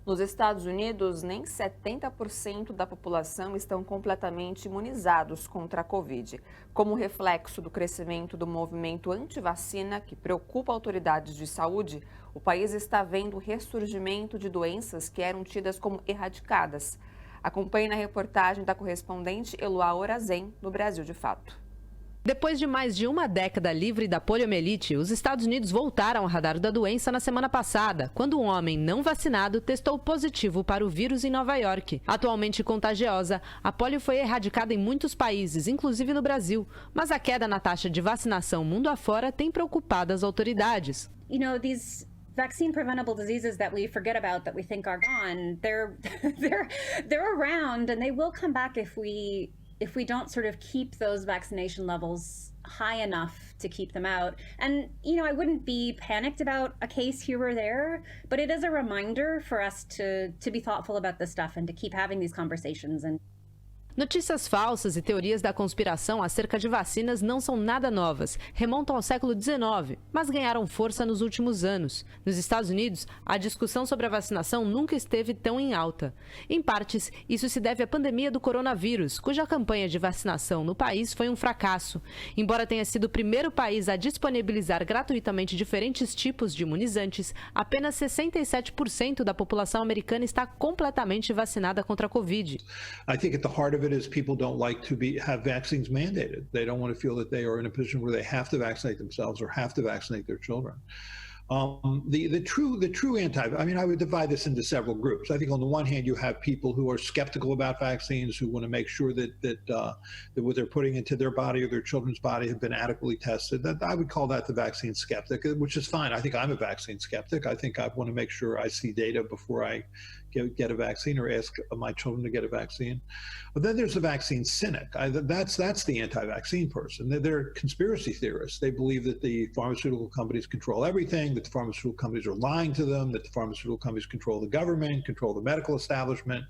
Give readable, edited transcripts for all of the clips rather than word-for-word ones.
Nos Estados Unidos, nem 70% da população estão completamente imunizados contra a Covid. Como reflexo do crescimento do movimento antivacina, que preocupa autoridades de saúde, o país está vendo o ressurgimento de doenças que eram tidas como erradicadas. Acompanhe na reportagem da correspondente EUA no Brasil de Fato. Depois de mais de uma década livre da poliomielite, os Estados Unidos voltaram ao radar da doença na semana passada, quando um homem não vacinado testou positivo para o vírus em Nova York. Atualmente contagiosa, a polio foi erradicada em muitos países, inclusive no Brasil. Mas a queda na taxa de vacinação mundo afora tem preocupado as autoridades. These vaccine preventable diseases that we forget about, that we think are gone, they're around and they will come back if we don't sort of keep those vaccination levels high enough to keep them out. And, I wouldn't be panicked about a case here or there, but it is a reminder for us to be thoughtful about this stuff and to keep having these conversations. Notícias falsas e teorias da conspiração acerca de vacinas não são nada novas, remontam ao século XIX, mas ganharam força nos últimos anos. Nos Estados Unidos, a discussão sobre a vacinação nunca esteve tão em alta. Em partes, isso se deve à pandemia do coronavírus, cuja campanha de vacinação no país foi um fracasso. Embora tenha sido o primeiro país a disponibilizar gratuitamente diferentes tipos de imunizantes, apenas 67% da população americana está completamente vacinada contra a Covid. I think at the heart of it is people don't like to have vaccines mandated. They don't want to feel that they are in a position where they have to vaccinate themselves or have to vaccinate their children. The true I would divide this into several groups. I think on the one hand, you have people who are skeptical about vaccines, who want to make sure that what they're putting into their body or their children's body have been adequately tested. That I would call that the vaccine skeptic, which is fine. I think I'm a vaccine skeptic. I think I want to make sure I see data before I get a vaccine or ask my children to get a vaccine. But then there's the vaccine cynic. That's the anti-vaccine person. They're conspiracy theorists. They believe that the pharmaceutical companies control everything, that the pharmaceutical companies are lying to them, that the pharmaceutical companies control the government, control the medical establishment.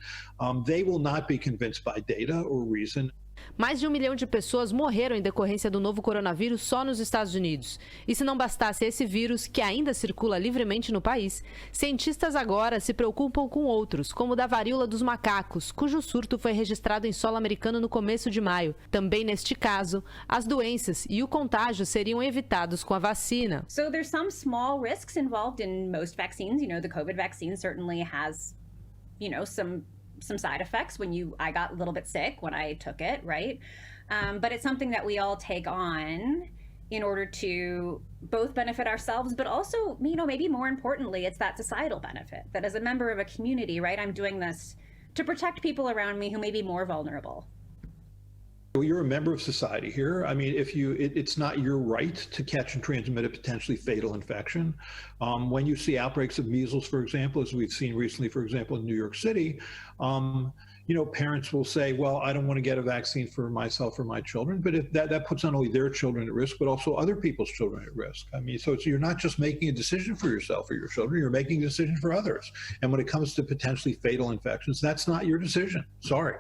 They will not be convinced by data or reason. Mais de 1 milhão de pessoas morreram em decorrência do novo coronavírus só nos Estados Unidos. E se não bastasse esse vírus, que ainda circula livremente no país, cientistas agora se preocupam com outros, como o da varíola dos macacos, cujo surto foi registrado em solo americano no começo de maio. Também neste caso, as doenças e o contágio seriam evitados com a vacina. So there's some small risks involved in most vaccines. The COVID vaccine certainly has, some side effects I got a little bit sick when I took it, right? But it's something that we all take on in order to both benefit ourselves, but also, maybe more importantly, it's that societal benefit, that as a member of a community, right, I'm doing this to protect people around me who may be more vulnerable. Well, you're a member of society here. I mean, it's not your right to catch and transmit a potentially fatal infection. When you see outbreaks of measles, for example, as we've seen recently, for example, in New York City, parents will say, well, I don't want to get a vaccine for myself or my children, but if that puts not only their children at risk, but also other people's children at risk. I mean, so you're not just making a decision for yourself or your children, you're making a decision for others. And when it comes to potentially fatal infections, that's not your decision. Sorry.